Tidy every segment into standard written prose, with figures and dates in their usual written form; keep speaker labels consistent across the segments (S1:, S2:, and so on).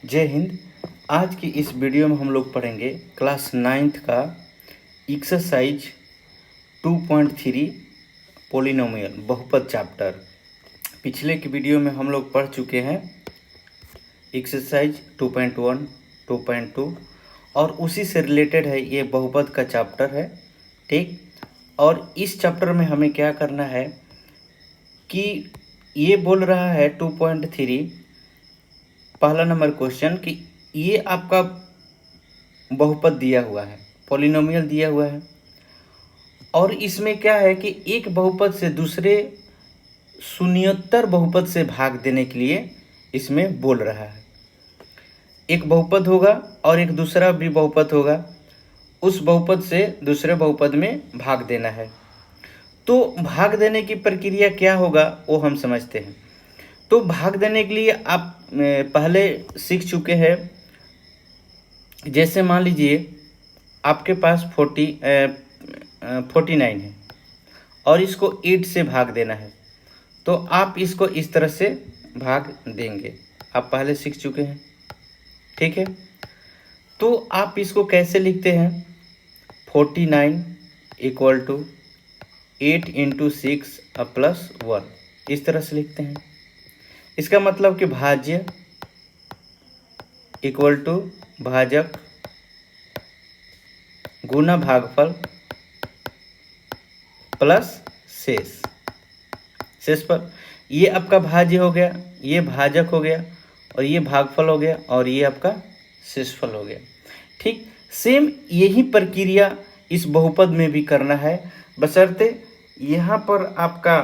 S1: जय हिंद। आज की इस वीडियो में हम लोग पढ़ेंगे क्लास 9th का एक्सरसाइज 2.3 पोलिनोमियल बहुपद चैप्टर। पिछले की वीडियो में हम लोग पढ़ चुके हैं एक्सरसाइज 2.1, 2.2 और उसी से रिलेटेड है ये बहुपद का चैप्टर है, ठीक। और इस चैप्टर में हमें क्या करना है कि ये बोल रहा है 2.3 पहला नंबर क्वेश्चन कि ये आपका बहुपद दिया हुआ है, पॉलिनोमियल दिया हुआ है और इसमें क्या है कि एक बहुपद से दूसरे शून्योत्तर बहुपद से भाग देने के लिए इसमें बोल रहा है। एक बहुपद होगा और एक दूसरा भी बहुपद होगा, उस बहुपद से दूसरे बहुपद में भाग देना है। तो भाग देने की प्रक्रिया क्या होगा वो हम समझते हैं। तो भाग देने के लिए आप पहले सीख चुके हैं। जैसे मान लीजिए आपके पास 49 है और इसको 8 से भाग देना है, तो आप इसको इस तरह से भाग देंगे। आप पहले सीख चुके हैं, ठीक है। तो आप इसको कैसे लिखते हैं? 49 इक्वल टू 8 इंटू 6 प्लस 1, इस तरह से लिखते हैं। इसका मतलब कि भाज्य इक्वल टू भाजक गुना भागफल प्लस शेष पर। ये आपका भाज्य हो गया, ये भाजक हो गया और ये भागफल हो गया और ये आपका शेषफल हो गया, ठीक। सेम यही प्रक्रिया इस बहुपद में भी करना है, बशर्ते यहाँ पर आपका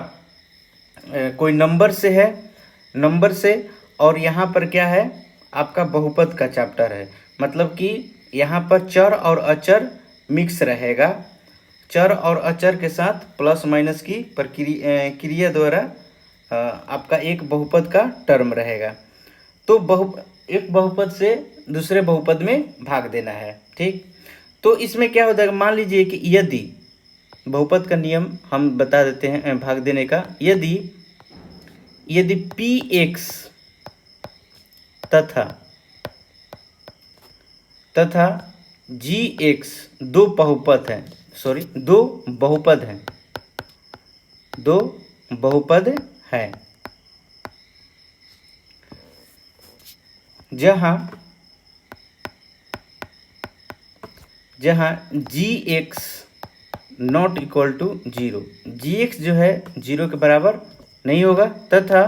S1: कोई नंबर से है, नंबर से, और यहाँ पर क्या है आपका बहुपद का चैप्टर है। मतलब कि यहाँ पर चर और अचर मिक्स रहेगा, चर और अचर के साथ प्लस माइनस की क्रिया द्वारा आपका एक बहुपद का टर्म रहेगा। तो एक बहुपद से दूसरे बहुपद में भाग देना है, ठीक। तो इसमें क्या होता है, मान लीजिए कि यदि बहुपद का नियम हम बता देते हैं भाग देने का। यदि px तथा gx दो बहुपद हैं, जहाँ gx not equal to 0, gx जो है 0 के बराबर नहीं होगा, तथा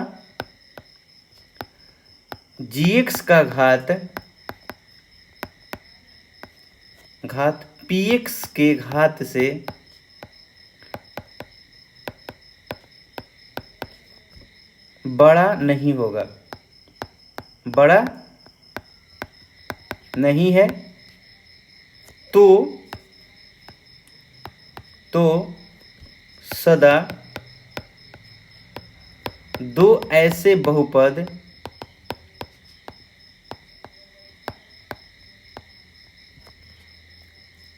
S1: gx का घात px के घात से बड़ा नहीं होगा, बड़ा नहीं है। तो सदा दो ऐसे बहुपद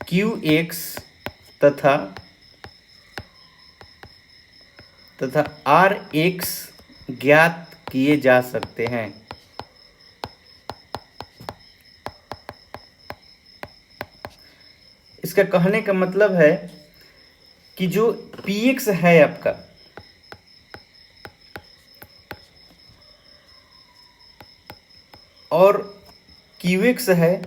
S1: qx तथा rx ज्ञात किए जा सकते हैं। इसका कहने का मतलब है कि जो px है आपका, और qx है,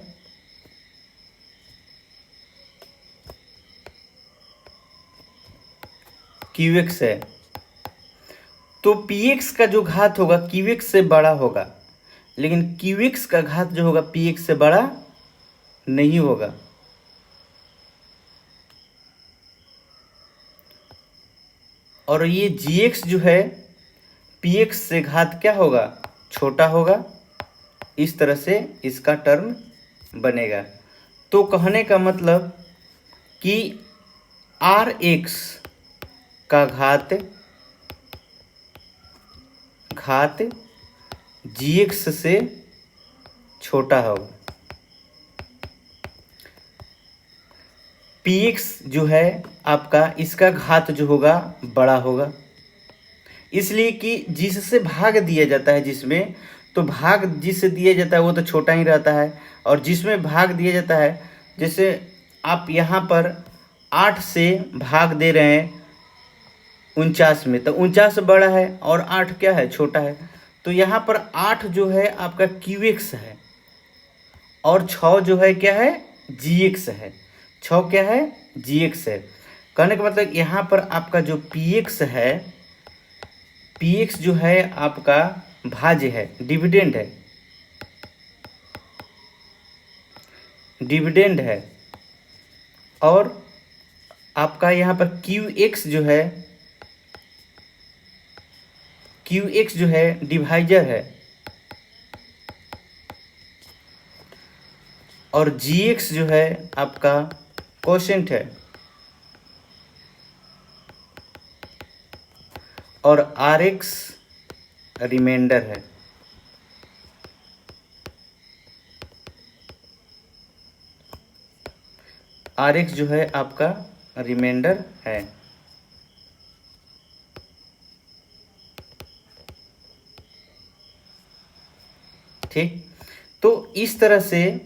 S1: तो px का जो घात होगा qx से बड़ा होगा, लेकिन qx का घात जो होगा px से बड़ा नहीं होगा। और ये gx जो है px से घात क्या होगा, छोटा होगा। इस तरह से इसका टर्म बनेगा। तो कहने का मतलब कि rx का घात gx से छोटा होगा। px जो है आपका, इसका घात जो होगा बड़ा होगा, इसलिए कि जिससे भाग दिया जाता है जिसमें, तो भाग जिससे दिया जाता है वो तो छोटा ही रहता है, और जिसमें भाग दिया जाता है, जैसे आप यहाँ पर 8 से भाग दे रहे हैं 49 में, तो 49 बड़ा है और 8 क्या है, छोटा है। तो यहाँ पर 8 जो है आपका QX है और 6 जो है क्या है, GX है। 6 क्या है, GX है। कहने का मतलब यहाँ पर आपका जो PX है, PX जो है आपका भाज्य है, डिविडेंड है, डिविडेंड है। और आपका यहाँ पर QX जो है, QX जो है डिवाइजर है, और GX जो है आपका कोशेंट है, और RX रिमाइंडर है। RX जो है आपका रिमाइंडर है। ठीक, तो इस तरह से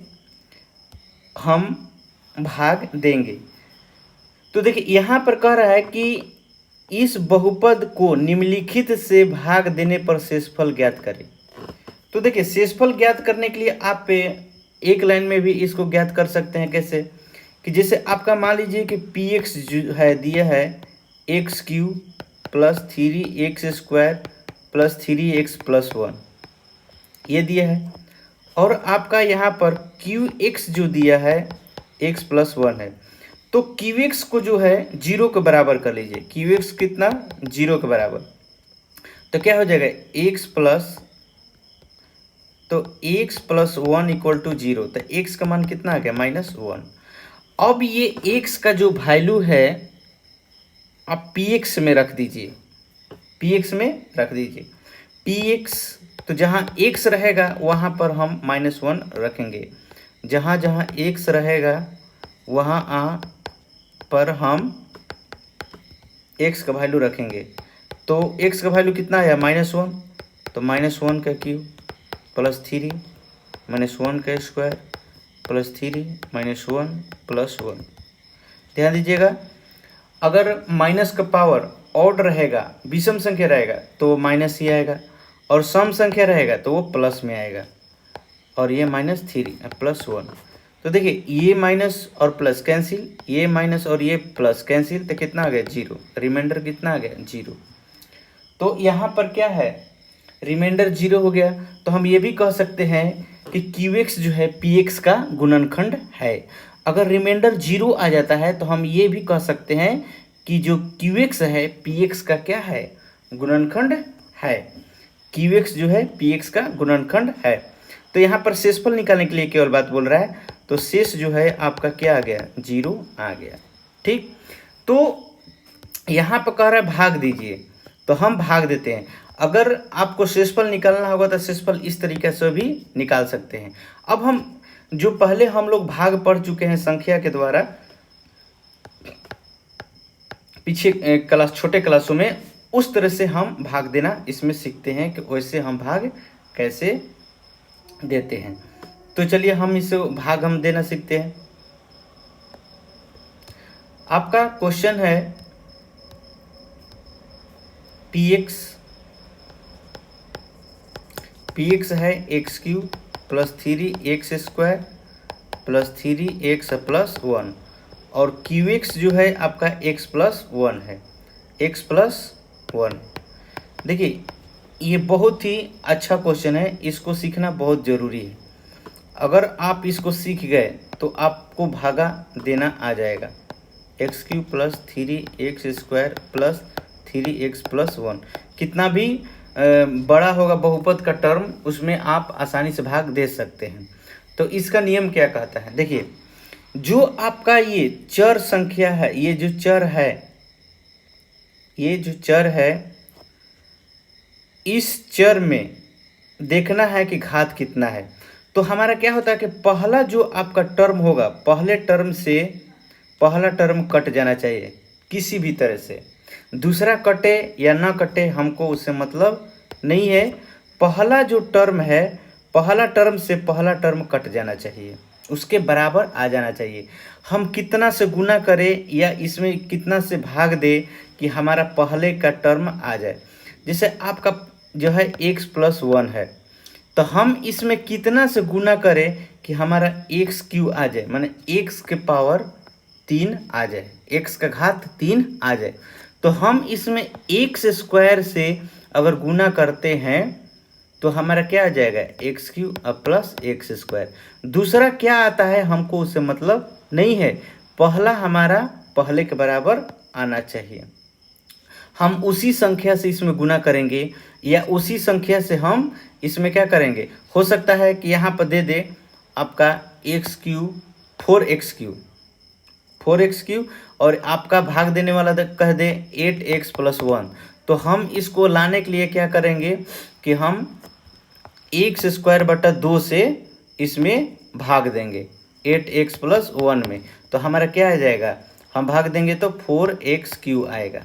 S1: हम भाग देंगे। तो देखिए यहाँ पर कह रहा है कि इस बहुपद को निम्नलिखित से भाग देने पर शेषफल ज्ञात करें। तो देखिए शेषफल ज्ञात करने के लिए आप एक लाइन में भी इसको ज्ञात कर सकते हैं। कैसे कि जैसे आपका मान लीजिए कि PX जो है दिया है x³ + 3x² + 3x+1, ये दिया है, और आपका यहाँ पर QX जो दिया है x+1 है। तो QX को जो है 0 के बराबर कर लीजिए। QX कितना, 0 के बराबर, तो क्या हो जाएगा तो x+1 = 0। तो x का मान कितना आ गया, -1। अब ये x का जो वैल्यू है आप PX में रख दीजिए, PX में रख दीजिए। PX, तो जहाँ x रहेगा वहाँ पर हम -1 रखेंगे, जहाँ जहाँ x रहेगा वहाँ पर हम x का वैल्यू रखेंगे। तो x का वैल्यू कितना आया, -1, तो -1 का क्यूब +3 -1 का स्क्वायर +3 -1 +1। ध्यान दीजिएगा, अगर माइनस का पावर ऑड रहेगा, विषम संख्या रहेगा तो माइनस ही आएगा, और सम संख्या रहेगा तो वो प्लस में आएगा, और ये -3 +1। तो देखिए ये माइनस और प्लस कैंसिल, ये माइनस और ये प्लस कैंसिल, तो कितना आ गया, 0। रिमाइंडर कितना आ गया, 0। तो यहाँ पर क्या है, रिमाइंडर 0 हो गया। तो हम ये भी कह सकते हैं कि QX जो है PX का गुणनखंड है। अगर रिमाइंडर 0 आ जाता है तो हम ये भी कह सकते हैं कि जो QX है PX का क्या है, गुणनखंड है। QX जो है PX का गुणनखंड है। तो यहाँ पर शेषफल निकालने के लिए केवल बात बोल रहा है, तो शेष जो है आपका क्या आ गया, 0 आ गया। ठीक, तो यहाँ पर कह रहा है भाग दीजिए, तो हम भाग देते हैं। अगर आपको शेषफल निकालना होगा तो शेषफल इस तरीके से भी निकाल सकते हैं। अब हम जो पहले हम लोग भाग पढ़ चुके हैं संख्या के द्वारा पीछे क्लास, छोटे क्लासों में, उस तरह से हम भाग देना इसमें सीखते हैं कि वैसे हम भाग कैसे देते हैं। तो चलिए हम इसे भाग हम देना सीखते हैं। आपका क्वेश्चन है PX है x³ + 3x² + 3x+1, और QX जो है आपका x+1 है, x+1। देखिए ये बहुत ही अच्छा क्वेश्चन है, इसको सीखना बहुत ज़रूरी है। अगर आप इसको सीख गए तो आपको भागा देना आ जाएगा। x³ + 3x² + 3x+1, कितना भी बड़ा होगा बहुपद का टर्म, उसमें आप आसानी से भाग दे सकते हैं। तो इसका नियम क्या कहता है, देखिए जो आपका ये चर संख्या है, ये जो चर है, ये जो चर है, इस चर में देखना है कि घात कितना है। तो हमारा क्या होता है कि पहला जो आपका टर्म होगा, पहले टर्म से पहला टर्म कट जाना चाहिए किसी भी तरह से, दूसरा कटे या ना कटे हमको उससे मतलब नहीं है। पहला जो टर्म है, पहला टर्म से पहला टर्म कट जाना चाहिए, उसके बराबर आ जाना चाहिए। हम कितना से गुना करें या इसमें कितना से भाग दे कि हमारा पहले का टर्म आ जाए। जैसे आपका जो है x प्लस 1 है, तो हम इसमें कितना से गुना करें कि हमारा एक्स क्यू आ जाए, माने x के पावर 3 आ जाए, x का घात 3 आ जाए। तो हम इसमें एक्स स्क्वायर से अगर गुना करते हैं तो हमारा क्या आ जाएगा, x q plus x square. दूसरा क्या आता है हमको उससे मतलब नहीं है, पहला हमारा पहले के बराबर आना चाहिए। हम उसी संख्या से इसमें गुना करेंगे या उसी संख्या से हम इसमें क्या करेंगे। हो सकता है कि यहाँ पर दे दे आपका एक्स क्यू 4x क्यू और आपका भाग देने वाला कह दे 8x प्लस 1। तो हम इसको लाने के लिए क्या करेंगे कि हम एक्स स्क्वायर बटा 2 से इसमें भाग देंगे 8x प्लस 1 में, तो हमारा क्या आ जाएगा, हम भाग देंगे तो 4x क्यू आएगा।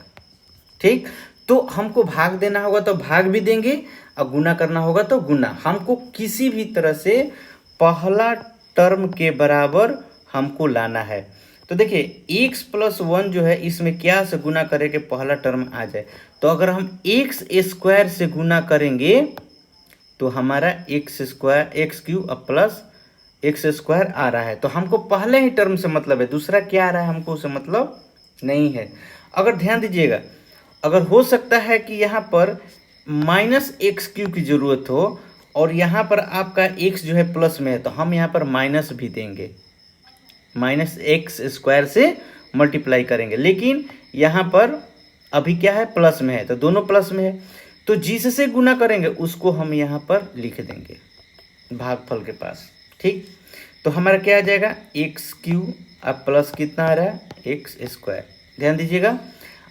S1: ठीक, तो हमको भाग देना होगा तो भाग भी देंगे और गुना करना होगा तो गुना। हमको किसी भी तरह से पहला टर्म के बराबर हमको लाना है। तो देखिए x प्लस 1 जो है इसमें क्या से गुना करें कि पहला टर्म आ जाए। तो अगर हम एक्स स्क्वायर से गुना करेंगे तो हमारा x square x q plus x square आ रहा है। तो हमको पहले ही टर्म से मतलब है, दूसरा क्या आ रहा है हमको उससे मतलब नहीं है। अगर ध्यान दीजिएगा, अगर हो सकता है कि यहाँ पर माइनस एक्स क्यू की ज़रूरत हो और यहाँ पर आपका एक्स जो है प्लस में है, तो हम यहाँ पर माइनस भी देंगे, माइनस एक्स स्क्वायर से मल्टीप्लाई करेंगे। लेकिन यहाँ पर अभी क्या है, प्लस में है, तो दोनों प्लस में है, तो जिससे गुना करेंगे उसको हम यहाँ पर लिख देंगे भागफल के पास। ठीक, तो हमारा क्या आ जाएगा, एक्स क्यू अब प्लस कितना आ रहा है, एक्स स्क्वायर। ध्यान दीजिएगा,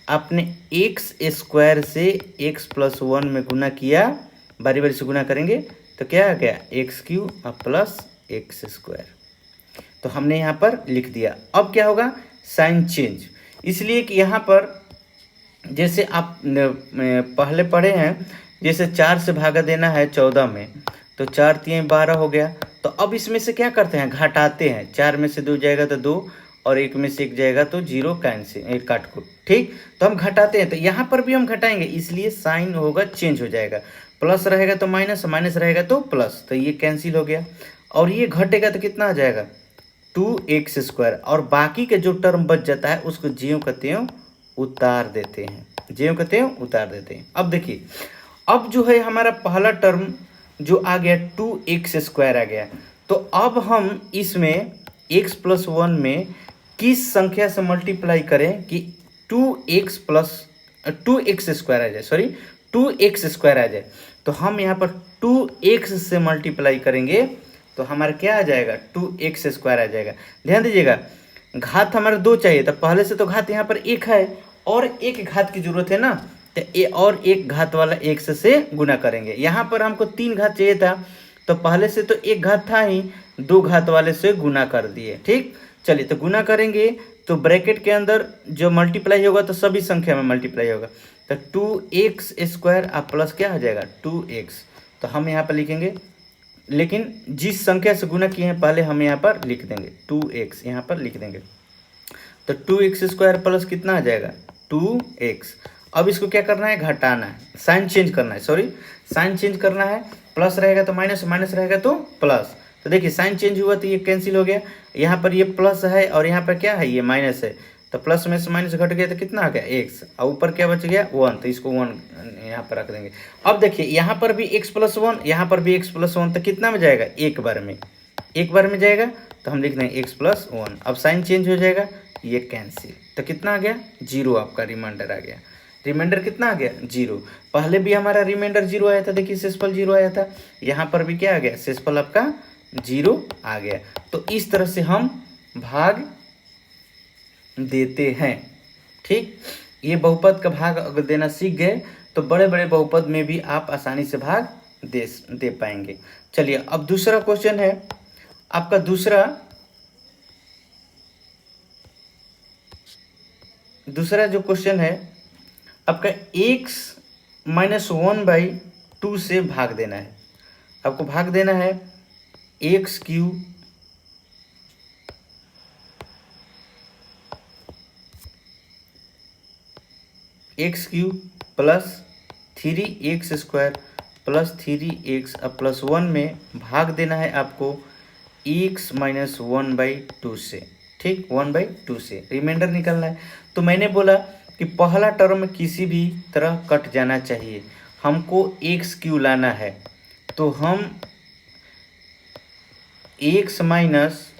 S1: आपने एक्स स्क्वायर से एक्स प्लस 1 में गुना किया, बारी बारी से गुना करेंगे तो क्या आ गया, एक्स क्यू अब प्लस एक्स स्क्वायर। तो हमने यहाँ पर लिख दिया। अब क्या होगा, साइन चेंज, इसलिए कि यहाँ पर जैसे आप पहले पढ़े हैं, जैसे 4 से भागा देना है 14 में, तो 4 3 12 हो गया। तो अब इसमें से क्या करते हैं, घटाते हैं, 4 में से 2 जाएगा तो 2 और 1 में से 1 जाएगा तो 0 कैंसिल काट को। ठीक, तो हम घटाते हैं, तो यहाँ पर भी हम घटाएंगे, इसलिए साइन होगा चेंज हो जाएगा, प्लस रहेगा तो माइनस, माइनस रहेगा तो प्लस, तो ये कैंसिल हो गया। और ये घटेगा तो कितना आ जाएगा, 2x स्क्वायर। और बाकी के जो टर्म बच जाता है उसको ज्यों का त्यों उतार देते हैं, ज्यों का त्यों उतार देते हैं। अब देखिए, अब जो है हमारा पहला टर्म जो आ गया 2x स्क्वायर आ गया, तो अब हम इसमें x प्लस 1 में किस संख्या से मल्टीप्लाई करें कि 2x स्क्वायर आ जाए, सॉरी 2x स्क्वायर आ जाए। तो हम यहाँ पर 2x से मल्टीप्लाई करेंगे तो हमारा क्या आ जाएगा, 2x स्क्वायर आ जाएगा। ध्यान दीजिएगा, घात हमारा 2 चाहिए, तो पहले से तो घात यहाँ पर 1 है और एक घात की जरूरत है ना, तो और एक घात वाला x से गुना करेंगे। यहाँ पर हमको 3 घात चाहिए था, तो पहले से तो 1 घात था ही, 2 घात वाले से गुना कर दिए। ठीक, चलिए तो गुना करेंगे तो ब्रैकेट के अंदर जो मल्टीप्लाई होगा तो सभी संख्या में मल्टीप्लाई होगा, तो 2x स्क्वायर आप प्लस क्या हो जाएगा 2x। तो हम यहाँ पर लिखेंगे, लेकिन जिस संख्या से गुना किए हैं पहले हम यहाँ पर लिख देंगे 2x, यहाँ पर लिख देंगे। तो 2x स्क्वायर प्लस कितना आ जाएगा 2x। अब इसको क्या करना है, घटाना है, साइन चेंज करना है, सॉरी साइन चेंज करना है। प्लस रहेगा तो माइनस, माइनस रहेगा तो प्लस। तो देखिए साइन चेंज हुआ तो ये कैंसिल हो गया, यहाँ पर ये प्लस है और यहाँ पर क्या है, ये माइनस है, तो प्लस में से माइनस घट गया तो कितना आ गया x, और ऊपर क्या बच गया 1, तो इसको 1 यहाँ पर रख देंगे। अब देखिए यहाँ पर भी x प्लस 1, यहाँ पर भी x प्लस 1, तो कितना में जाएगा, एक बार में जाएगा, तो हम लिख देंगे x प्लस 1। अब साइन चेंज हो जाएगा, ये कैंसिल, तो कितना आ गया 0, आपका रिमाइंडर आ गया। रिमाइंडर कितना आ गया 0। पहले भी हमारा रिमाइंडर 0 आया था, देखिए शेषफल 0 आया था, यहाँ पर भी क्या आ गया, शेषफल आपका 0 आ गया। तो इस तरह से हम भाग देते हैं। ठीक, ये बहुपद का भाग अगर देना सीख गए तो बड़े बड़े बहुपद में भी आप आसानी से भाग दे पाएंगे। चलिए अब दूसरा क्वेश्चन है आपका, दूसरा जो क्वेश्चन है आपका x - 1/√x 2 से भाग देना है, आपको भाग देना है x cube plus 3x² plus 3x अब प्लस 1 में भाग देना है आपको x माइनस 1/2 से, ठीक, 1/2 से रिमाइंडर निकलना है। तो मैंने बोला कि पहला टर्म किसी भी तरह कट जाना चाहिए, हमको x³ लाना है, तो हम x माइनस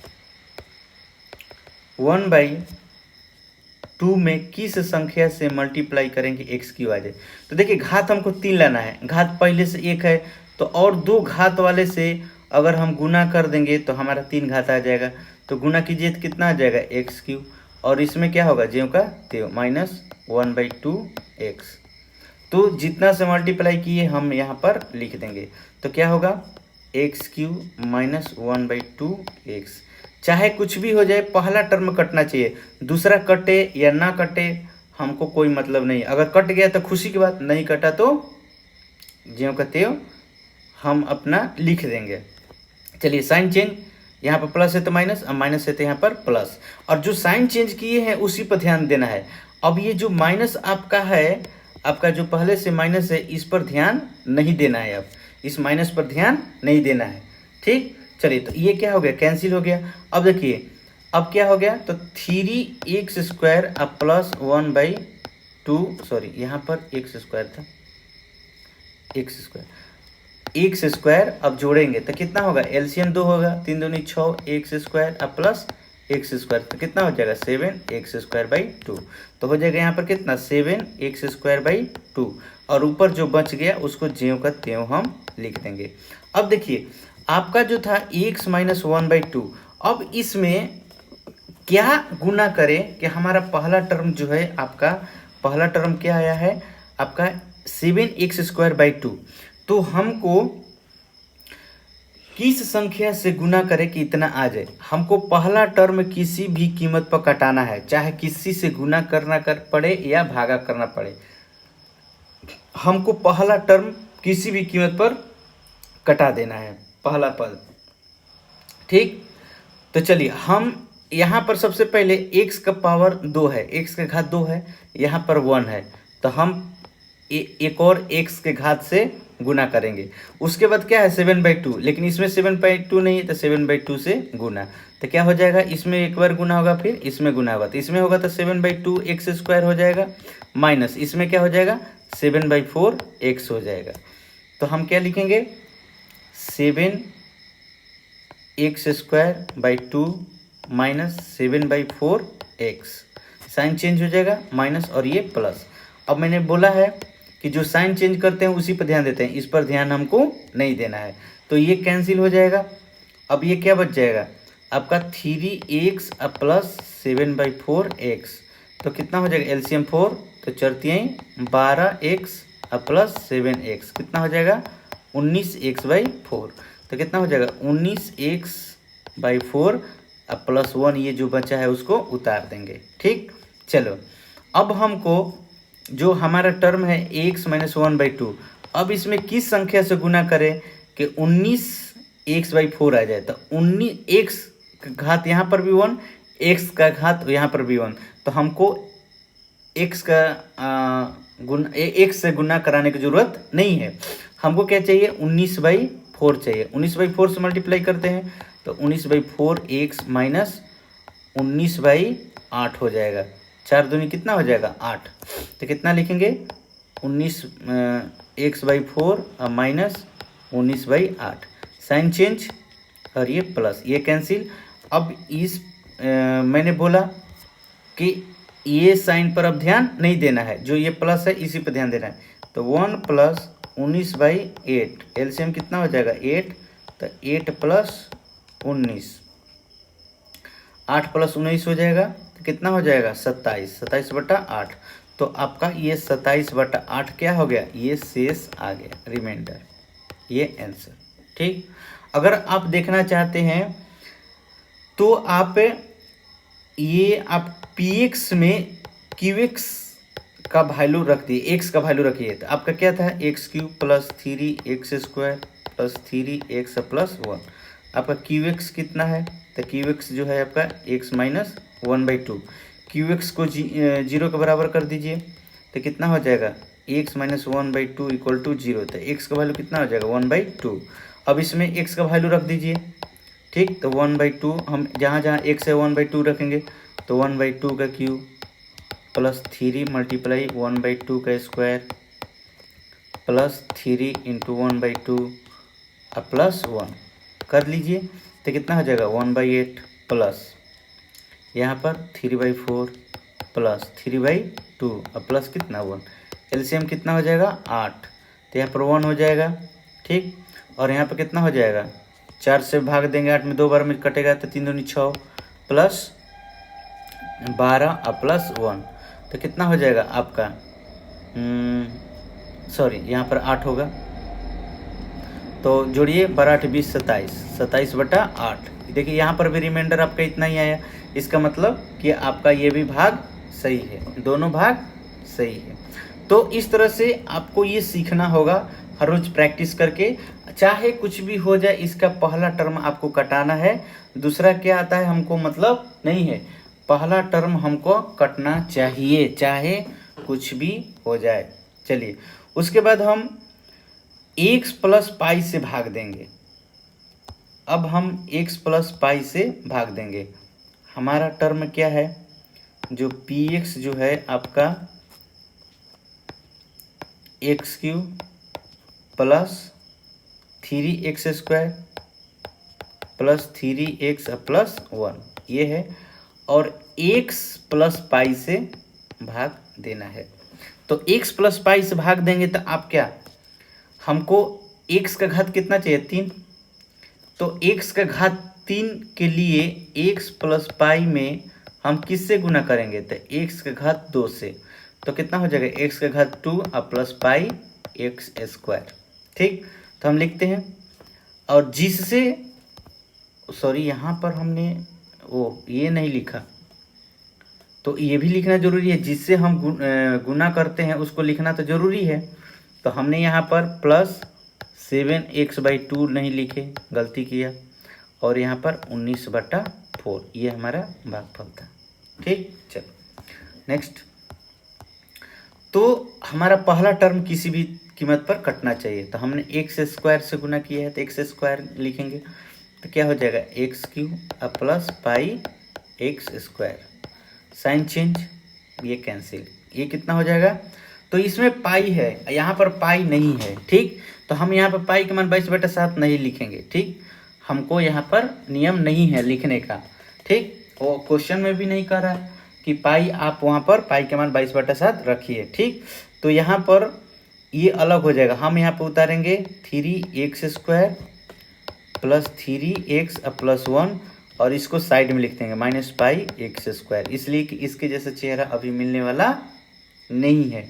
S1: 1/2 में किस संख्या से मल्टीप्लाई करेंगे x³ आ जाए। तो देखिए घात हमको 3 लाना है, घात पहले से 1 है, तो और 2 घात वाले से अगर हम गुना कर देंगे तो हमारा 3 घात आ जाएगा, तो गुना कीजिए तो कितना आ जाएगा x³, और इसमें क्या होगा ज्यों का त्यों माइनस 1/2x। तो जितना से मल्टीप्लाई किए हम यहाँ पर लिख देंगे, तो क्या होगा x³ माइनस 1/2x। चाहे कुछ भी हो जाए, पहला टर्म कटना चाहिए, दूसरा कटे या ना कटे हमको कोई मतलब नहीं। अगर कट गया तो खुशी की बात, नहीं कटा तो ज्यों का त्यों हम अपना लिख देंगे। चलिए साइन चेंज, यहाँ पर प्लस है तो माइनस, अब माइनस है तो यहाँ पर प्लस, और जो साइन चेंज किए हैं उसी पर ध्यान देना है। अब ये जो माइनस आपका है, आपका जो पहले से माइनस है, इस पर ध्यान नहीं देना है, अब इस माइनस पर ध्यान नहीं देना है, ठीक। चलिए तो ये क्या हो गया, कैंसिल हो गया। अब देखिए अब क्या हो गया, तो 3x² अब प्लस 1/2, सॉरी यहाँ पर x² था, x² अब जोड़ेंगे तो कितना होगा, एलसीएम 2 होगा, 3 दूनी 6, x² अब प्लस x², तो कितना हो जाएगा 7x²/2। तो हो जाएगा यहाँ पर कितना 7x²/2, और ऊपर जो बच गया उसको ज्यों का त्यों हम लिख देंगे। अब देखिए आपका जो था x माइनस 1/2, अब इसमें क्या गुना करें कि हमारा पहला टर्म जो है, आपका पहला टर्म क्या आया है आपका 7x²/2, तो हमको किस संख्या से गुना करें कि इतना आ जाए। हमको पहला टर्म किसी भी कीमत पर कटाना है, चाहे किसी से गुना करना पड़े या भागा करना पड़े, हमको पहला टर्म किसी भी कीमत पर कटा देना है, पहला पद, ठीक। तो चलिए हम यहाँ पर सबसे पहले x का पावर 2 है, x का घात 2 है, यहाँ पर 1 है, तो हम एक और x के घात से गुना करेंगे। उसके बाद क्या है 7/2, लेकिन इसमें 7/2 नहीं है, तो 7/2 से गुना, तो क्या हो जाएगा, इसमें एक बार गुना होगा, फिर इसमें गुना होगा, तो इसमें होगा तो 7/2x² हो जाएगा, माइनस इसमें क्या हो जाएगा 7/4x हो जाएगा। तो हम क्या लिखेंगे 7x²/2 minus 7/4x, sign change हो जाएगा माइनस और ये प्लस। अब मैंने बोला है कि जो साइन चेंज करते हैं उसी पर ध्यान देते हैं, इस पर ध्यान हमको नहीं देना है, तो ये कैंसिल हो जाएगा। अब ये क्या बच जाएगा आपका 3x प्लस 7/4x, तो कितना हो जाएगा एलसीएम 4, तो चरतियाँ 12x प्लस 7x, कितना हो जाएगा 19x/4, तो कितना हो जाएगा 19x/4 अब प्लस 1, ये जो बचा है उसको उतार देंगे, ठीक। चलो अब हमको जो हमारा टर्म है x माइनस 1/2, अब इसमें किस संख्या से गुना करें कि 19x/4 आ जाए, तो 19x का घात यहाँ पर भी 1, x का घात यहाँ पर भी 1, तो हमको x का x से गुना कराने की जरूरत नहीं है, हमको क्या चाहिए 19/4 चाहिए। 19/4 से मल्टीप्लाई करते हैं तो 19/4x माइनस 19/8 हो जाएगा, 4 दूनी कितना हो जाएगा 8, तो कितना लिखेंगे 19x/4 माइनस 19/8, साइन चेंज और ये प्लस, ये कैंसिल। अब इस मैंने बोला कि ये साइन पर अब ध्यान नहीं देना है, जो ये प्लस है इसी पर ध्यान देना है, तो 1 प्लस 19/8, एलसीएम कितना हो जाएगा 8, तो 8 प्लस 19, 8 प्लस 19 हो जाएगा, तो कितना हो जाएगा 27, 27/8, तो आपका ये 27/8 क्या हो गया, ये शेष आ गया रिमाइंडर, ये आंसर, ठीक। अगर आप देखना चाहते हैं तो आप ये आप px में qx का वैल्यू रख दिए, एक्स का वैल्यू रखिए, तो आपका क्या था x cube plus 3x² plus 3x plus 1। आपका क्यू एक्स कितना है, तो क्यू एक्स जो है आपका x माइनस 1/2। क्यू एक्स को जीरो के बराबर कर दीजिए, तो कितना हो जाएगा x माइनस 1/2 इक्वल टू 0। तो x का वैल्यू कितना हो जाएगा 1/2। अब इसमें x का वैल्यू रख दीजिए, ठीक। तो 1/2 हम जहाँ जहाँ x है 1/2 रखेंगे, तो 1/2 का क्यूब प्लस 3 मल्टीप्लाई 1/2 का स्क्वायर प्लस 3 इंटू 1/2 प्लस 1 कर लीजिए, तो कितना हो जाएगा 1/8 प्लस यहाँ पर 3/4 प्लस 3/2 अब प्लस कितना 1। एलसीएम कितना हो जाएगा 8, तो यहाँ पर 1 हो जाएगा, ठीक। और यहाँ पर कितना हो जाएगा 4 से भाग देंगे, 8 में 2 बार में कटेगा, तो 3 दूनी 6 प्लस 12 प्लस 1, तो कितना हो जाएगा आपका सॉरी यहाँ पर 8 होगा, तो जोड़िए 12 8 20 27, 27/8। देखिए यहाँ पर भी रिमाइंडर आपका इतना ही आया, इसका मतलब कि आपका ये भी भाग सही है, दोनों भाग सही है। तो इस तरह से आपको ये सीखना होगा हर रोज प्रैक्टिस करके, चाहे कुछ भी हो जाए। इसका पहला टर्म आपको कटाना है, दूसरा क्या आता है हमको मतलब नहीं है, पहला टर्म हमको कटना चाहिए चाहे कुछ भी हो जाए। चलिए उसके बाद हम x प्लस पाई से भाग देंगे। अब हम x प्लस पाई से भाग देंगे, हमारा टर्म क्या है, जो px जो है आपका x³ plus 3x² plus 3x plus 1 ये है, और x प्लस पाई से भाग देना है। तो x प्लस पाई से भाग देंगे तो आप क्या, हमको x का घात कितना चाहिए 3, तो x का घात 3 के लिए x प्लस पाई में हम किससे गुना करेंगे, तो x का घात 2 से, तो कितना हो जाएगा x का घात 2 प्लस पाई x², ठीक। तो हम लिखते हैं, और जिससे सॉरी यहाँ पर हमने वो ये नहीं लिखा, तो ये भी लिखना जरूरी है, जिससे हम गुना करते हैं उसको लिखना तो जरूरी है। तो हमने यहाँ पर प्लस 7x/2 नहीं लिखे, गलती किया, और यहाँ पर 19/4 ये हमारा भागफल था, ठीक। चलो नेक्स्ट, तो हमारा पहला टर्म किसी भी कीमत पर कटना चाहिए, तो हमने x² से गुना किया है तो x² लिखेंगे, तो क्या हो जाएगा x³ plus pi x², sign change, ये कैंसिल, ये कितना हो जाएगा, तो इसमें पाई है, यहाँ पर पाई नहीं है, ठीक। तो हम यहाँ पर पाई का मान 22/7 नहीं लिखेंगे, ठीक। हमको यहाँ पर नियम नहीं है लिखने का, ठीक। वो क्वेश्चन में भी नहीं कह रहा है कि पाई, आप वहाँ पर पाई का मान 22/7 रखिए, ठीक। तो यहाँ पर ये अलग हो जाएगा, हम यहाँ पर उतारेंगे 3x² प्लस 3x प्लस 1, और इसको साइड में लिख देंगे माइनस पाई x², इसलिए कि इसके जैसा चेहरा अभी मिलने वाला नहीं है।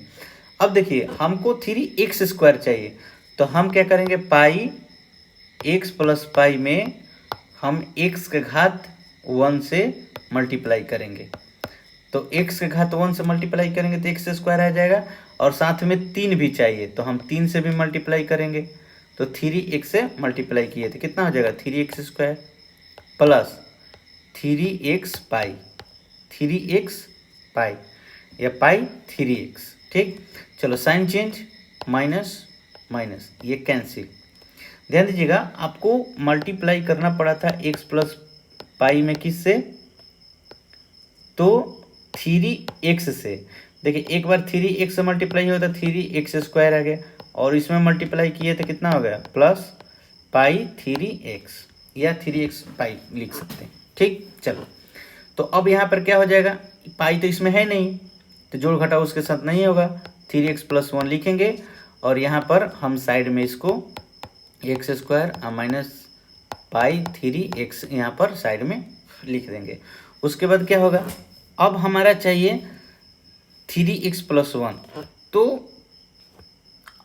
S1: अब देखिए हमको 3x² चाहिए, तो हम क्या करेंगे, पाई x प्लस पाई में हम x के घात 1 से मल्टीप्लाई करेंगे, तो x के घात 1 से मल्टीप्लाई करेंगे तो x² आ जाएगा, और साथ में 3 भी चाहिए, तो हम 3 से भी मल्टीप्लाई करेंगे, तो 3x से मल्टीप्लाई किए तो कितना हो जाएगा 3x² प्लस 3x पाई, 3x पाई या पाई 3x, ठीक। चलो साइन चेंज, माइनस माइनस, ये कैंसिल। ध्यान दीजिएगा आपको मल्टीप्लाई करना पड़ा था x प्लस पाई में किससे, तो 3x से। देखिए एक बार 3x से मल्टीप्लाई हुआ तो 3x² आ गया, और इसमें मल्टीप्लाई किए तो कितना हो गया प्लस पाई 3x या 3x पाई लिख सकते हैं, ठीक। चलो तो अब यहाँ पर क्या हो जाएगा, पाई तो इसमें है नहीं, तो जोड़ घटाव उसके साथ नहीं होगा, 3x प्लस 1 लिखेंगे, और यहाँ पर हम साइड में इसको x² माइनस पाई 3x यहाँ पर साइड में लिख देंगे। उसके बाद क्या होगा, अब हमारा चाहिए 3x प्लस 1, तो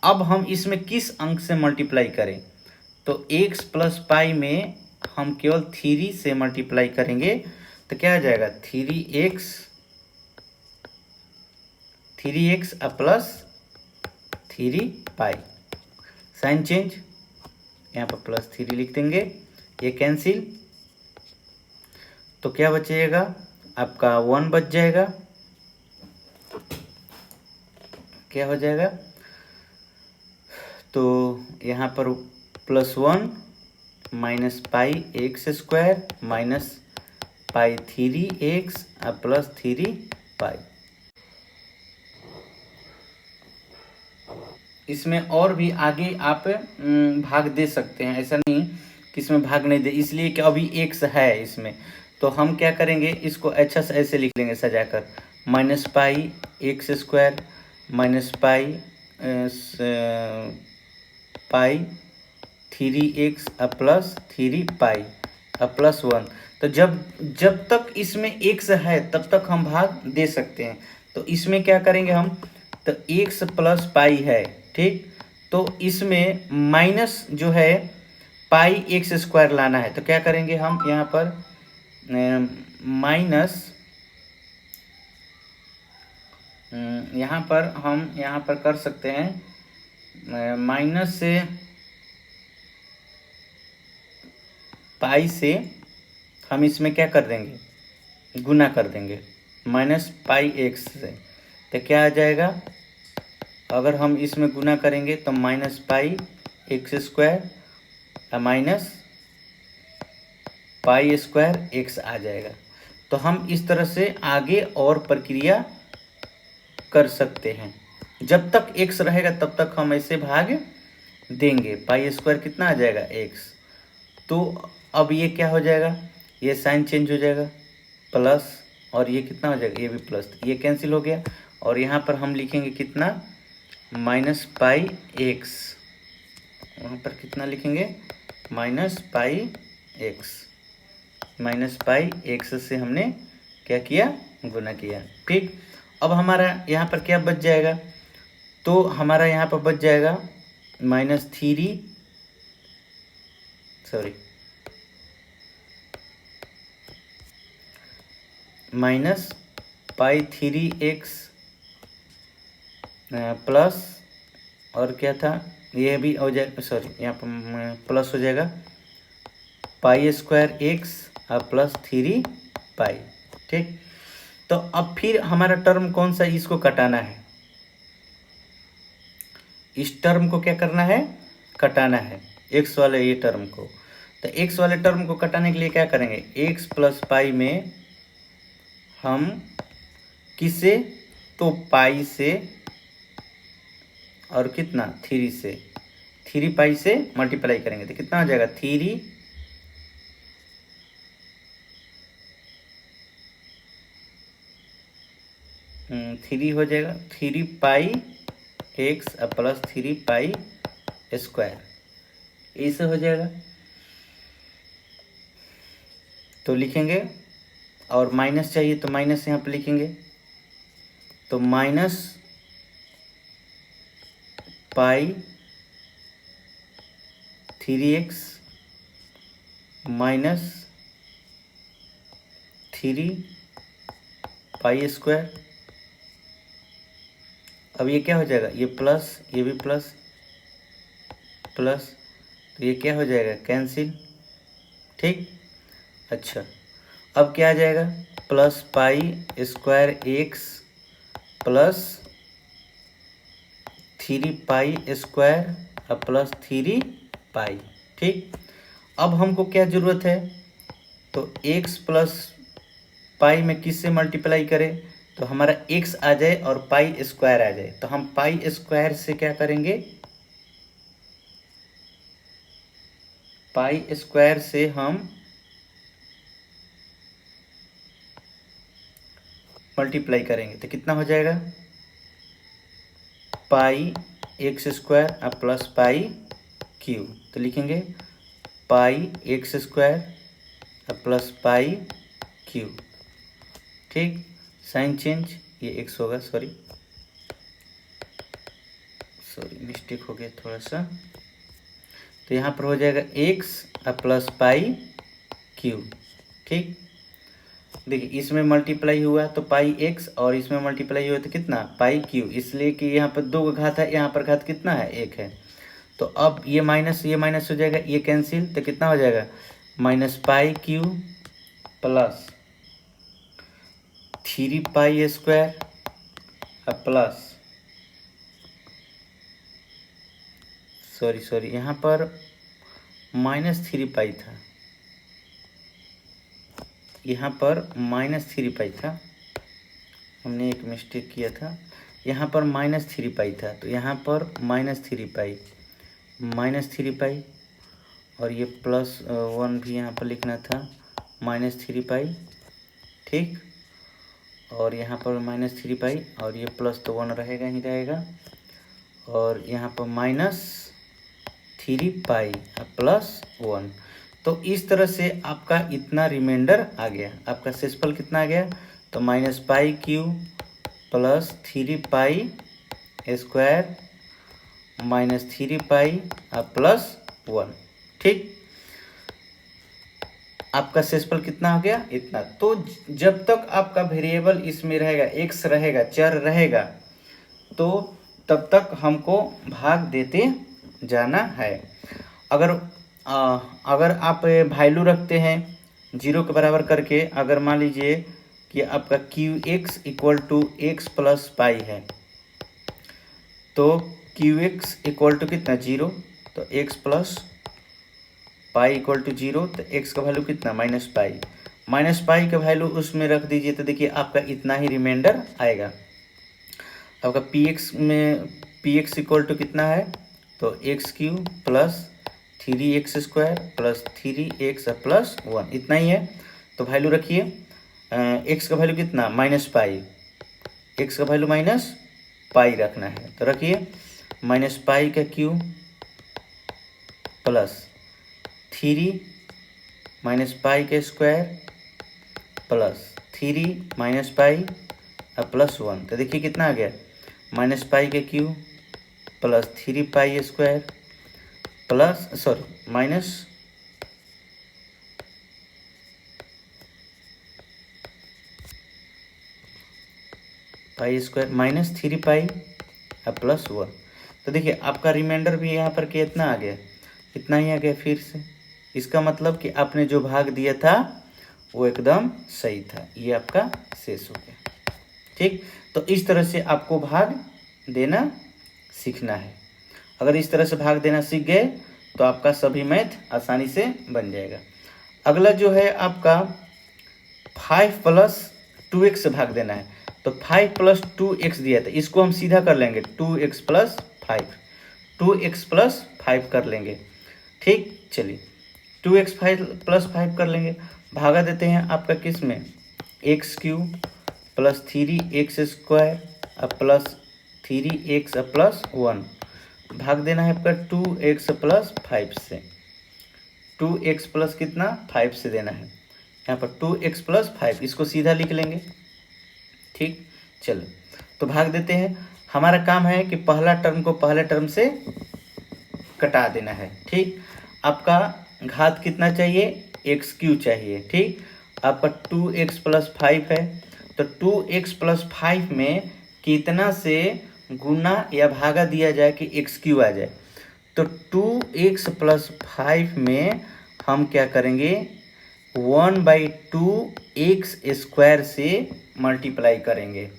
S1: अब हम इसमें किस अंक से मल्टीप्लाई करें, तो x प्लस पाई में हम केवल 3 से मल्टीप्लाई करेंगे, तो क्या आ जाएगा 3x प्लस 3 पाई। साइन चेंज, यहाँ पर प्लस 3 लिख देंगे, ये कैंसिल, तो क्या बचेगा आपका 1 बच जाएगा। क्या हो जाएगा, तो यहाँ पर +1 minus pi x square minus पाई 3x प्लस 3 पाई। इसमें और भी आगे आप भाग दे सकते हैं, ऐसा नहीं कि इसमें भाग नहीं दे, इसलिए कि अभी x है इसमें, तो हम क्या करेंगे, इसको अच्छा से ऐसे लिख लेंगे सजाकर, minus pi x square minus pi pi 3x plus 3 pi plus 1। तो जब तक इसमें x है तब तक हम भाग दे सकते हैं। तो इसमें क्या करेंगे हम, तो x प्लस पाई है, ठीक, तो इसमें माइनस जो है पाई एक्स स्क्वायर लाना है, तो क्या करेंगे हम यहाँ पर माइनस, यहाँ पर हम यहाँ पर कर सकते हैं माइनस से पाई से हम इसमें क्या कर देंगे, गुना कर देंगे माइनस पाई एक्स से, तो क्या आ जाएगा, अगर हम इसमें गुना करेंगे तो minus pi x square minus pi square x आ जाएगा। तो हम इस तरह से आगे और प्रक्रिया कर सकते हैं, जब तक x रहेगा तब तक हम ऐसे भाग देंगे। पाई स्क्वायर कितना आ जाएगा x, तो अब ये क्या हो जाएगा, ये साइन चेंज हो जाएगा प्लस, और ये कितना हो जाएगा, ये भी प्लस, ये कैंसिल हो गया, और यहाँ पर हम लिखेंगे कितना, माइनस पाई एक्स, वहाँ पर कितना लिखेंगे, minus pi x, minus pi x से हमने क्या किया, गुना किया, ठीक। अब हमारा यहाँ पर क्या बच जाएगा, तो हमारा यहाँ पर बच जाएगा minus 3, sorry minus pi 3x plus, और क्या था, ये भी हो जाएगा, सॉरी यहाँ पर प्लस हो जाएगा पाई स्क्वायर एक्स प्लस 3 पाई, ठीक। तो अब फिर हमारा टर्म कौन सा, इसको कटाना है, इस टर्म को क्या करना है, कटाना है, एक्स वाले ये टर्म को। तो एक्स वाले टर्म को कटाने के लिए क्या करेंगे, एक्स प्लस पाई में हम किसे, तो पाई से, और कितना 3 से, 3 पाई से मल्टीप्लाई करेंगे, तो कितना हो जाएगा 3 हो जाएगा 3 पाई एक्स प्लस 3 पाई स्क्वायर, ऐसे हो जाएगा। तो लिखेंगे, और माइनस चाहिए तो माइनस यहाँ पे लिखेंगे, तो माइनस पाई 3x माइनस 3 पाई स्क्वायर। अब ये क्या हो जाएगा, ये प्लस, ये भी प्लस प्लस, तो ये क्या हो जाएगा, कैंसिल, ठीक। अच्छा, अब क्या आ जाएगा, plus pi square x plus 3 pi square plus 3 पाई, ठीक। अब हमको क्या ज़रूरत है, तो x प्लस पाई में किससे मल्टीप्लाई करें, तो हमारा x आ जाए और पाई स्क्वायर आ जाए, तो हम पाई स्क्वायर से क्या करेंगे, पाई स्क्वायर से हम मल्टीप्लाई करेंगे, तो कितना हो जाएगा, pi x square plus pi q, तो लिखेंगे pi x square plus pi q, ठीक। साइन चेंज, ये एक्स होगा, सॉरी मिस्टेक हो गया थोड़ा सा, तो यहाँ पर हो जाएगा एक्स प्लस पाई क्यू, ठीक। देखिए इसमें मल्टीप्लाई हुआ तो पाई एक्स और इसमें मल्टीप्लाई हुआ तो कितना पाई क्यू, इसलिए कि यहाँ पर 2 का घात है, यहाँ पर घात कितना है 1 है। तो अब ये माइनस हो जाएगा, ये कैंसिल, तो कितना हो जाएगा minus pi Q plus 3 pi square plus sorry यहाँ पर -3 पाई था, यहाँ पर -3 पाई था, हमने एक मिस्टेक किया था, यहाँ पर -3 पाई था, तो यहाँ पर -3 पाई और ये +1 भी यहाँ पर लिखना था -3 पाई, ठीक। और यहाँ पर -3 पाई और ये प्लस तो 1 रहेगा ही रहेगा, और यहाँ पर -3 पाई +1। तो इस तरह से आपका इतना रिमाइंडर आ गया, आपका शेषफल कितना आ गया, तो माइनस पाई क्यू प्लस 3 पाई स्क्वायर -3 पाई +1, ठीक। आपका शेषफल कितना हो गया इतना। तो जब तक आपका वेरिएबल इसमें रहेगा, एक्स रहेगा, चर रहेगा, तो तब तक हमको भाग देते जाना है। अगर आप वैल्यू रखते हैं 0 के बराबर करके, अगर मान लीजिए कि आपका Q X equal to X plus pi है, तो क्यू एक्स इक्वल टू कितना 0, तो X plus pi equal to 0, तो एक्स का वैल्यू कितना माइनस पाई का वैल्यू उसमें रख दीजिए, तो देखिए आपका इतना ही रिमाइंडर आएगा। आपका पी एक्स इक्वल टू कितना है, तो x q plus 3x square plus 3x plus 1, इतना ही है। तो वैल्यू रखिए, एक्स का वैल्यू कितना माइनस पाई, एक्स का वैल्यू माइनस पाई रखना है, तो रखिए माइनस पाई का क्यू प्लस 3 माइनस पाई का square plus 3 minus pi plus 1, तो देखिए कितना आ गया माइनस पाई का Q plus 3 pi square plus minus pi square minus 3 pi plus 1। तो देखिए आपका रिमाइंडर भी यहाँ पर कितना आ गया, इतना ही आ गया। फिर से इसका मतलब कि आपने जो भाग दिया था वो एकदम सही था, ये आपका शेष हो गया, ठीक। तो इस तरह से आपको भाग देना सीखना है। अगर इस तरह से भाग देना सीख गए तो आपका सभी मैथ आसानी से बन जाएगा। अगला जो है आपका 5 प्लस 2x से भाग देना है, तो 5 प्लस 2x दिया था, इसको हम सीधा कर लेंगे 2x प्लस 5 कर लेंगे, ठीक। चलिए 2x प्लस 5 कर लेंगे, भागा देते हैं आपका किस में, x q plus 3x square plus 3x plus 1, भाग देना है आपका 2x प्लस 5 से, 2x प्लस कितना 5 से देना है, यहाँ पर 2x प्लस 5, इसको सीधा लिख लेंगे, ठीक। चलो तो भाग देते हैं। हमारा काम है कि पहला टर्म को पहले टर्म से कटा देना है, ठीक। आपका घात कितना चाहिए, एक्स क्यू चाहिए, ठीक। आपका 2x प्लस 5 है, तो 2x प्लस 5 में कितना से गुना या भागा दिया जाए कि एक्स क्यू आ जाए, तो 2x प्लस 5 में हम क्या करेंगे 1/2 एक्स स्क्वायर से मल्टीप्लाई करेंगे।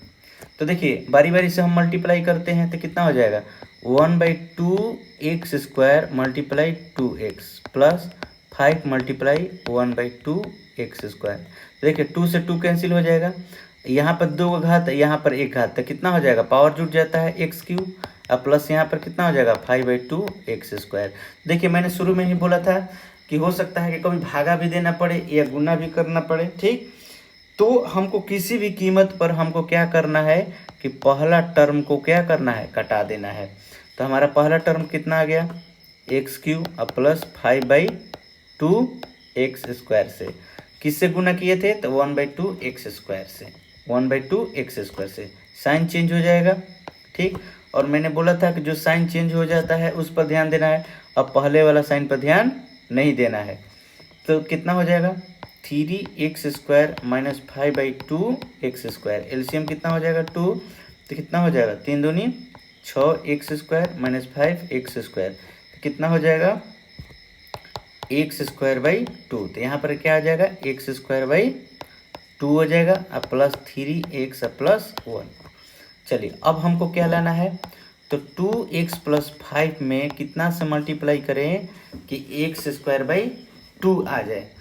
S1: तो देखिए बारी बारी से हम मल्टीप्लाई करते हैं तो कितना हो जाएगा 1/2 x square multiply 2x plus 5 multiply 1/2 x square. देखिए 2 से 2 कैंसिल हो जाएगा, यहाँ पर 2 का घात, यहाँ पर 1 घात, तो कितना हो जाएगा पावर जुट जाता है एक्स क्यू, अब प्लस यहाँ पर कितना हो जाएगा 5/2 एक्स स्क्वायर। देखिए मैंने शुरू में ही बोला था कि हो सकता है कि कभी भागा भी देना पड़े या गुना भी करना पड़े, ठीक। तो हमको किसी भी कीमत पर हमको क्या करना है कि पहला टर्म को क्या करना है कटा देना है। तो हमारा पहला टर्म कितना आ गया x q plus 5/2 x square से, किससे गुना किए थे तो 1/2 एक्स स्क्वायर से, 1/2 एक्स स्क्वायर से साइन चेंज हो जाएगा, ठीक। और मैंने बोला था कि जो साइन चेंज हो जाता है उस पर ध्यान देना है, अब पहले वाला साइन पर ध्यान नहीं देना है। तो कितना हो जाएगा 3x² माइनस 5/2x²। एलसीएम कितना हो जाएगा 2, तो कितना हो जाएगा 3 दूनी 6x² माइनस 5x², तो कितना हो जाएगा x²/2। तो यहाँ पर क्या आ जाएगा x²/2 हो जाएगा अब प्लस 3x प्लस 1। चलिए अब हमको क्या लाना है, तो 2x प्लस 5 में कितना से मल्टीप्लाई करें कि x²/2 आ जाए।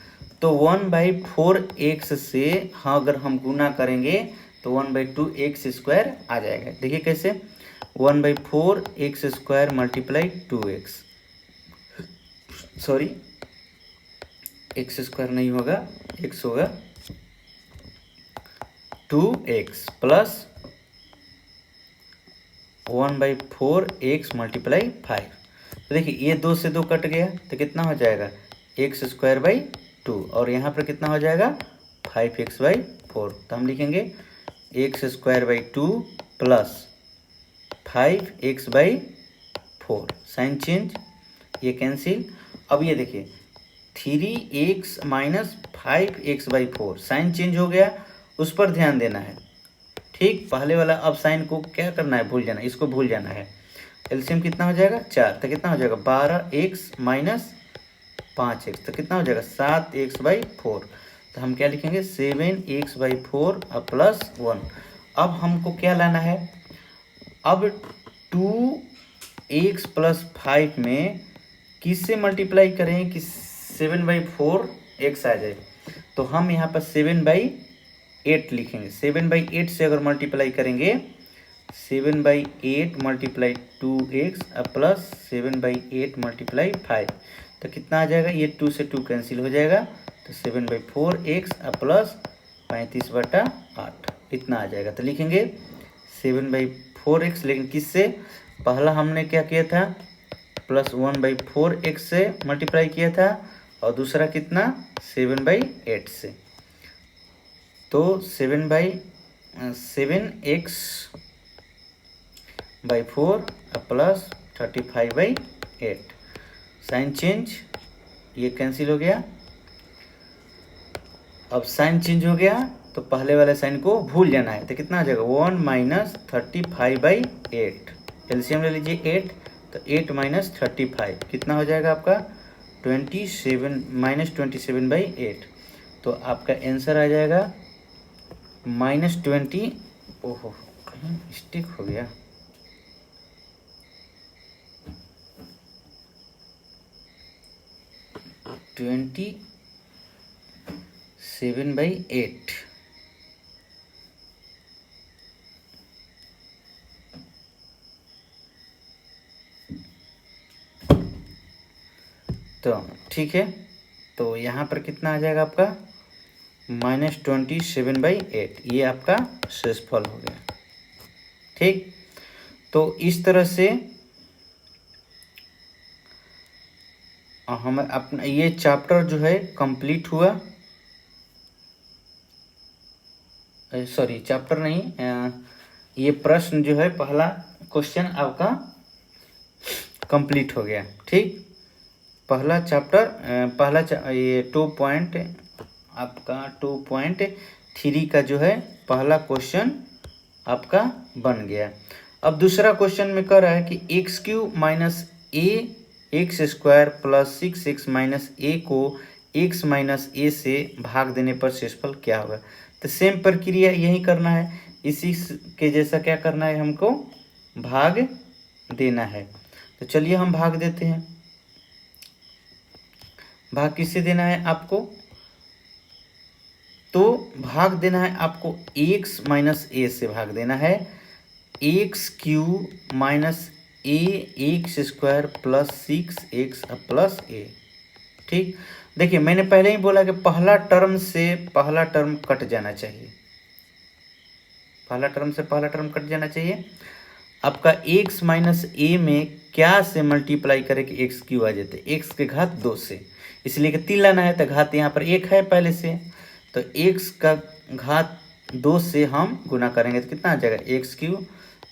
S1: तो 1/4x से हाँ अगर हम गुना करेंगे तो 1/2x² आ जाएगा। देखिए कैसे 1/4x² multiply 2x, sorry x² नहीं होगा, x होगा 2x प्लस 1/4x मल्टीप्लाई 5। तो देखिए ये 2 से 2 कट गया तो कितना हो जाएगा x²/2 और यहाँ पर कितना हो जाएगा 5x/4। तो हम लिखेंगे x²/2 plus 5x/4। Sign change, ये कैंसिल। अब ये देखिए 3x minus 5x/4 sign change हो गया, उस पर ध्यान देना है। ठीक, पहले वाला अब साइन को क्या करना है, भूल जाना, इसको भूल जाना है। एलसीएम कितना हो जाएगा 4, तो कितना हो जाएगा 12x माइनस 5x, तो कितना हो जाएगा 7x/4। तो हम क्या लिखेंगे 7x/4 प्लस 1। अब हमको क्या लाना है, अब 2x प्लस 5 में किससे मल्टीप्लाई करें कि 7/4x आ जाए। तो हम यहाँ पर 7/8 लिखेंगे। 7/8 से अगर मल्टीप्लाई करेंगे 7/8 मल्टीप्लाई 2x प्लस 7/8 मल्टीप्लाई 5, तो कितना आ जाएगा, ये 2 से 2 कैंसिल हो जाएगा, तो 7/4x प्लस 35/8 इतना आ जाएगा। तो लिखेंगे 7/4x, लेकिन किससे, पहला हमने क्या किया था प्लस 1/4x से मल्टीप्लाई किया था और दूसरा कितना 7/8 से। तो 7x/4 प्लस 35/8। साइन चेंज, ये कैंसिल हो गया। अब साइन चेंज हो गया तो पहले वाले साइन को भूल जाना है, तो कितना आ जाएगा 1 माइनस 35/8। एलसीएम ले लीजिए 8, तो 8 माइनस 35 कितना हो जाएगा आपका 27 माइनस 27/8। तो आपका आंसर आ जाएगा -20। ओहो कहीं मिस्टेक हो गया, (27/8) तो ठीक है, तो यहाँ पर कितना आ जाएगा आपका -27/8। ये आपका शेषफल हो गया। ठीक, तो इस तरह से हम अपना ये चैप्टर जो है कंप्लीट हुआ। सॉरी चैप्टर नहीं, ये प्रश्न जो है पहला क्वेश्चन आपका कंप्लीट हो गया। ठीक, पहला चैप्टर ये 2.3 का जो है पहला क्वेश्चन आपका बन गया। अब दूसरा क्वेश्चन में कह रहा है कि x³ minus a² plus 6x minus a को x माइनस a से भाग देने पर शेषफल क्या होगा। तो सेम प्रक्रिया यही करना है, इसी के जैसा क्या करना है, हमको भाग देना है। तो चलिए हम भाग देते हैं। भाग किससे देना है आपको, तो भाग देना है आपको x माइनस a से भाग देना है। x³ minus a² plus 6x plus a। ठीक, देखिए मैंने पहले ही बोला कि पहला टर्म से पहला टर्म कट जाना चाहिए, पहला टर्म से पहला टर्म कट जाना चाहिए। आपका x माइनस a में क्या से मल्टीप्लाई करें कि x³ आ जाते, x के घात 2 से, इसलिए कि 3 लाना है तो घात यहाँ पर 1 है पहले से, तो x का घात 2 से हम गुना करेंगे तो कितना आ जाएगा x³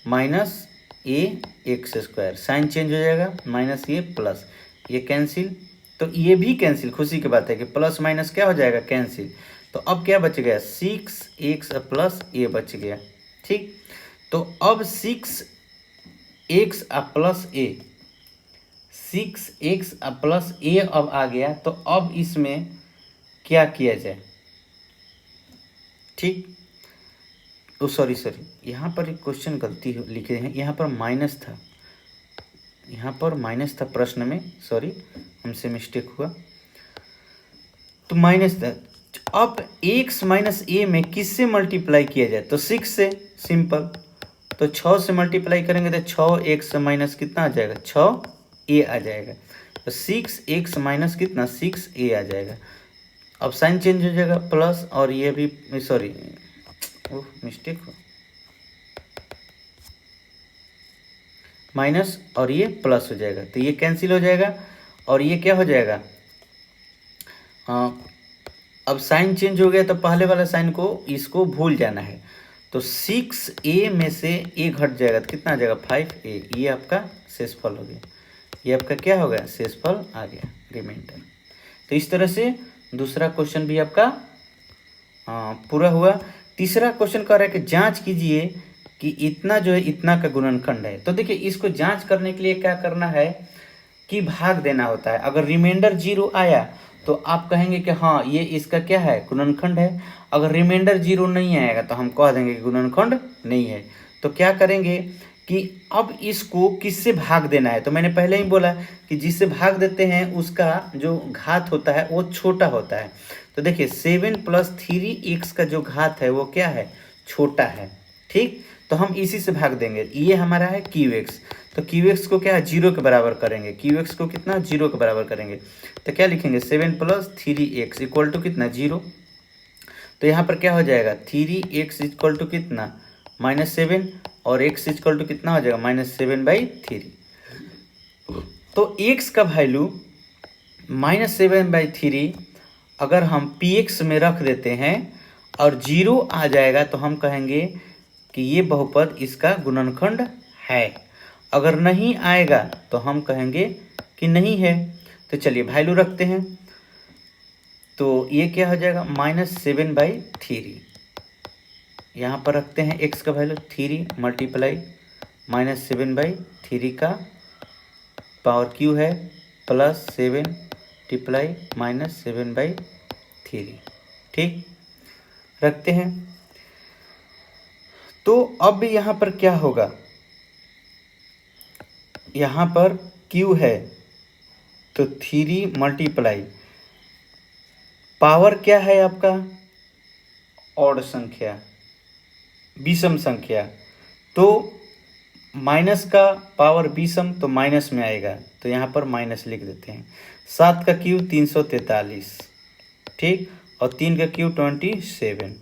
S1: minus a x²। Sign change हो जाएगा माइनस ये प्लस ये कैंसिल, तो ये भी कैंसिल, खुशी की बात है कि प्लस माइनस क्या हो जाएगा, कैंसिल। तो अब क्या बच गया, 6x प्लस ए बच गया। ठीक, तो अब 6x प्लस ए, 6x प्लस ए अब आ गया। तो अब इसमें क्या किया जाए, ठीक। ओ सॉरी, यहाँ पर एक क्वेश्चन गलती लिखे हैं, यहाँ पर माइनस था, यहाँ पर माइनस था प्रश्न में, सॉरी हमसे मिस्टेक हुआ, तो माइनस था। अब x माइनस ए में किससे मल्टीप्लाई किया जाए, तो 6 से, सिंपल। तो 6 से मल्टीप्लाई करेंगे तो 6x माइनस कितना आ जाएगा, 6a आ जाएगा। तो 6x माइनस कितना, 6a आ जाएगा। अब साइन चेंज हो जाएगा, प्लस, और ये भी सॉरी, ओह मिस्टेक हो, माइनस और ये प्लस हो जाएगा, तो ये कैंसिल हो जाएगा और ये क्या हो जाएगा, अब साइन चेंज हो गया तो पहले वाला साइन को इसको भूल जाना है। तो 6a में से a घट जाएगा तो कितना आ जाएगा, 5a। ये आपका शेषफल हो गया, ये आपका क्या हो गया, शेषफल आ गया, रिमाइंडर। तो इस तरह से दूसरा क्वेश्चन भी आपका पूरा हुआ। तीसरा क्वेश्चन कह रहा है कि जांच कीजिए कि इतना जो है इतना का गुणनखंड है। तो देखिए इसको जांच करने के लिए क्या करना है कि भाग देना होता है। अगर रिमाइंडर 0 आया तो आप कहेंगे कि हाँ ये इसका क्या है, गुणनखंड है। अगर रिमाइंडर 0 नहीं आएगा तो हम कह देंगे कि गुणनखंड नहीं है। तो क्या करेंगे कि अब इसको किससे भाग देना है। तो मैंने पहले ही बोला कि जिससे भाग देते हैं उसका जो घात होता है वो छोटा होता है। तो देखिए 7 + 3x का जो घात है वो क्या है, छोटा है। ठीक, तो हम इसी से भाग देंगे। ये हमारा है QX, तो QX को क्या है, 0 के बराबर करेंगे। QX को कितना, 0 के बराबर करेंगे। तो क्या लिखेंगे, 7 + 3x इक्वल टू कितना, 0। तो यहाँ पर क्या हो जाएगा, 3x इक्वल टू कितना, -7, और x इक्वल टू कितना हो जाएगा, -7/3। तो x का वैल्यू -7/3 अगर हम px में रख देते हैं और 0 आ जाएगा तो हम कहेंगे कि ये बहुपद इसका गुणनखंड है। अगर नहीं आएगा तो हम कहेंगे कि नहीं है। तो चलिए वैल्यू रखते हैं। तो ये क्या हो जाएगा, -7/3। यहाँ पर रखते हैं x का वैल्यू 3 मल्टीप्लाई -7/3 का पावर q है +7 टिप्लाई -7/3। ठीक, रखते हैं। तो अब यहाँ पर क्या होगा, यहाँ पर q है तो 3 मल्टीप्लाई पावर क्या है आपका, ऑड संख्या, विषम संख्या। तो माइनस का पावर विषम तो माइनस में आएगा, तो यहाँ पर माइनस लिख देते हैं। 7 का क्यूब 343, ठीक, और 3 का क्यूब 27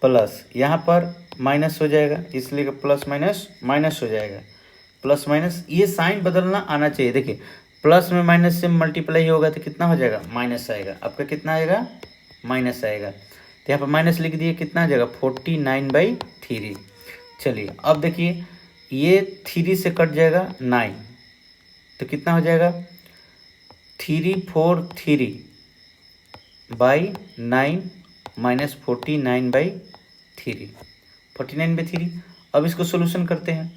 S1: प्लस, यहाँ पर माइनस हो जाएगा इसलिए प्लस माइनस माइनस हो जाएगा, प्लस माइनस। ये साइन बदलना आना चाहिए। देखिए प्लस में माइनस से मल्टीप्लाई होगा तो कितना हो जाएगा, माइनस आएगा। आपका कितना आएगा, माइनस आएगा। तो यहाँ पर माइनस लिख दिए, कितना आ जाएगा, 49/3। चलिए अब देखिए ये 3 से कट जाएगा 9, तो कितना हो जाएगा, 343/9 -49/3, 49/3। अब इसको सोल्यूशन करते हैं।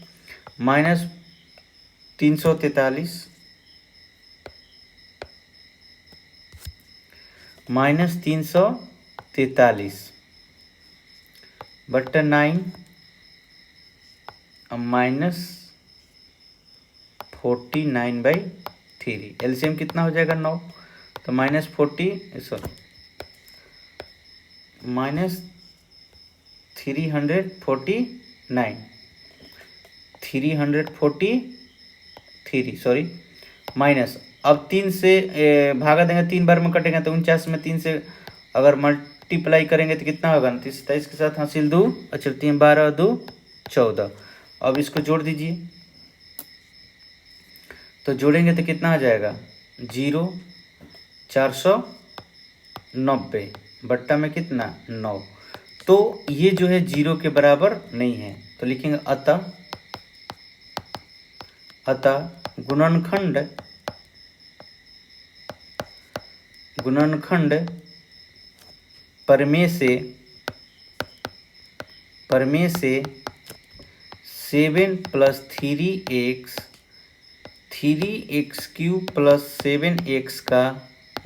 S1: -343 बट्टा 9 -49/3, एलसीएम कितना हो जाएगा, 9। तो -343 सॉरी, माइनस। अब 3 से भागा देंगे, 3 बार में कटेंगे तो 49 में 3 से अगर मल्टीप्लाई करेंगे तो कितना होगा, 27 के साथ हासिल 2, अच्छा 3 12 2 14। अब इसको जोड़ दीजिए, तो जोड़ेंगे तो कितना आ जाएगा, 0 490 बट्टा में कितना, 9। तो ये जो है 0 के बराबर नहीं है, तो लिखेंगे अतः गुणनखंड गुणनखंड परमेय से 7 + 3x 3x³ + 7x का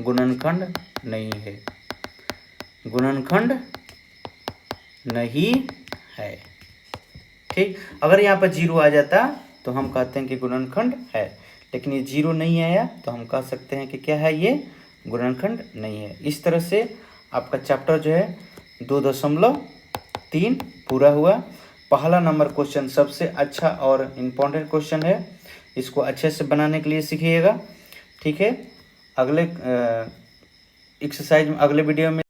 S1: गुणनखंड नहीं है, गुणनखंड नहीं है। ठीक, अगर यहाँ पर 0 आ जाता तो हम कहते हैं कि गुणनखंड है, लेकिन ये 0 नहीं आया तो हम कह सकते हैं कि क्या है, ये गुणनखंड नहीं है। इस तरह से आपका चैप्टर जो है 2.3 पूरा हुआ। पहला नंबर क्वेश्चन सबसे अच्छा और इम्पोर्टेंट क्वेश्चन है, इसको अच्छे से बनाने के लिए सीखिएगा। ठीक है, अगले एक्सरसाइज में, अगले वीडियो में